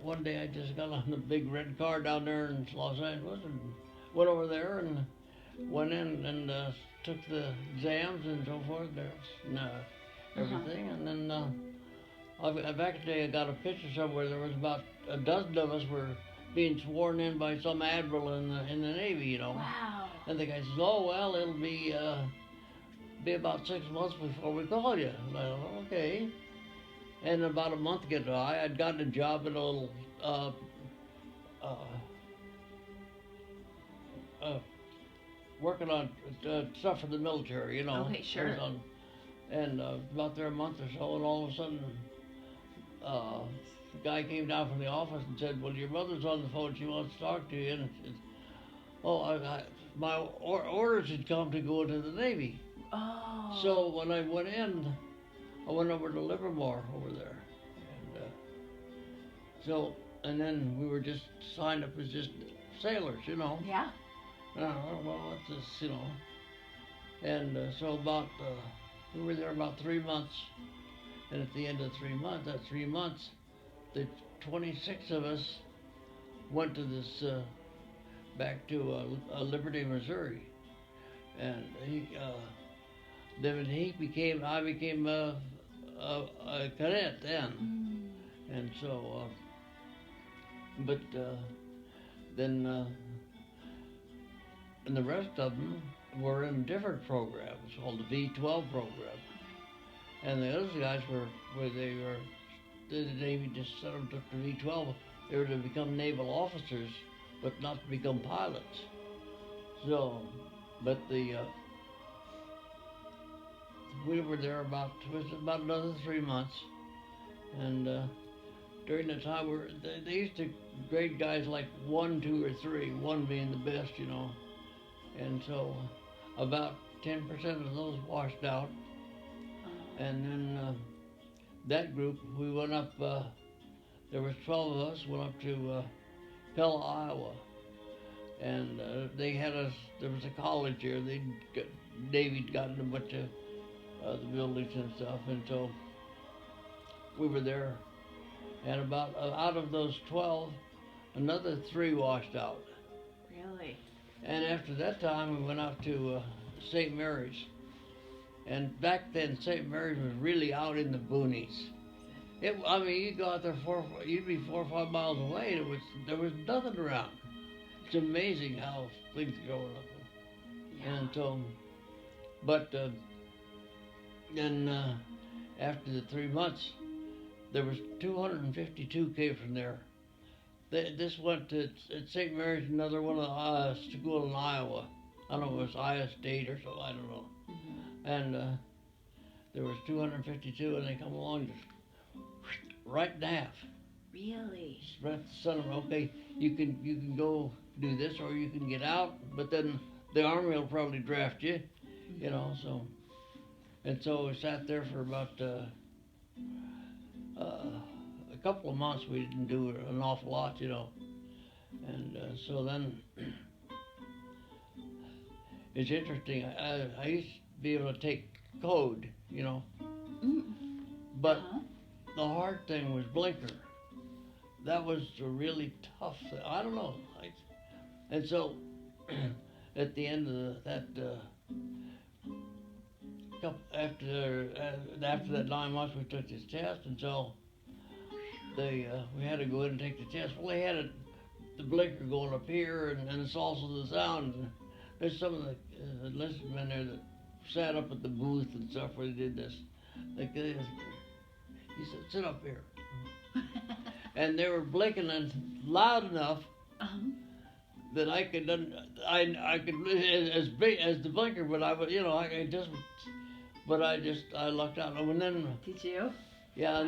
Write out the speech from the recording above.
one day I just got on the big red car down there in Los Angeles and went over there and went in and took the exams and so forth there and everything. And then back in the day I got a picture somewhere. There was about a dozen of us were being sworn in by some admiral in the Navy, you know. Wow. And the guy says, "Oh well, it'll be about 6 months before we call you." And I thought, okay. And about a month ago, I'd gotten a job in a little working on stuff for the military, you know. Okay, sure. And about there a month or so, and all of a sudden, the guy came down from the office and said, "Well, your mother's on the phone. She wants to talk to you." And I said, "Oh, my orders had come to go into the Navy." Oh. So when I went in, I went over to Livermore over there, and then we were just signed up as just sailors, you know. Yeah. Well, what's this, you know? And so we were there about 3 months, and at the end of 3 months, the 26 of us went to this back to Liberty, Missouri, and I became a cadet then, and so, but then. And the rest of them were in different programs called the V-12 program. And the other guys the Navy just set them to the V-12. They were to become naval officers, but not to become pilots. So, but we were there about another 3 months. And during the time, they used to grade guys like 1, 2, or 3, 1 being the best, you know. And so about 10% of those washed out. And then that group, we went up, there was 12 of us, went up to Pella, Iowa. And they had us, there was a college here. Navy'd gotten a bunch of the buildings and stuff. And so we were there. And about out of those 12, another 3 washed out. Really? And after that time, we went out to St. Mary's. And back then, St. Mary's was really out in the boonies. You'd go out there you'd be 4 or 5 miles away, and there was nothing around. It's amazing how things are going up. Yeah. And so, but then after the 3 months, there was 252 came from there. This went to at St. Mary's, another one of the school in Iowa. I don't know if it was Iowa State or something, I don't know. Mm-hmm. And there was 252, and they come along just right in half. Really? Son of okay, you can go do this, or you can get out, but then the Army will probably draft you, you know. So, and so we sat there for about a couple of months. We didn't do an awful lot, you know. And so then it's interesting. I used to be able to take code, you know. But the hard thing was blinker. That was a really tough thing. I don't know. And so at the end of after that 9 months, we took this test, and so we had to go in and take the test. Well, they had the blinker going up here, and it's also the sound. And there's some of the enlisted men there that sat up at the booth and stuff where they did this. He said, "Sit up here." And they were blinking and loud enough that I could as big as the blinker, but I lucked out. And then Did you? yeah.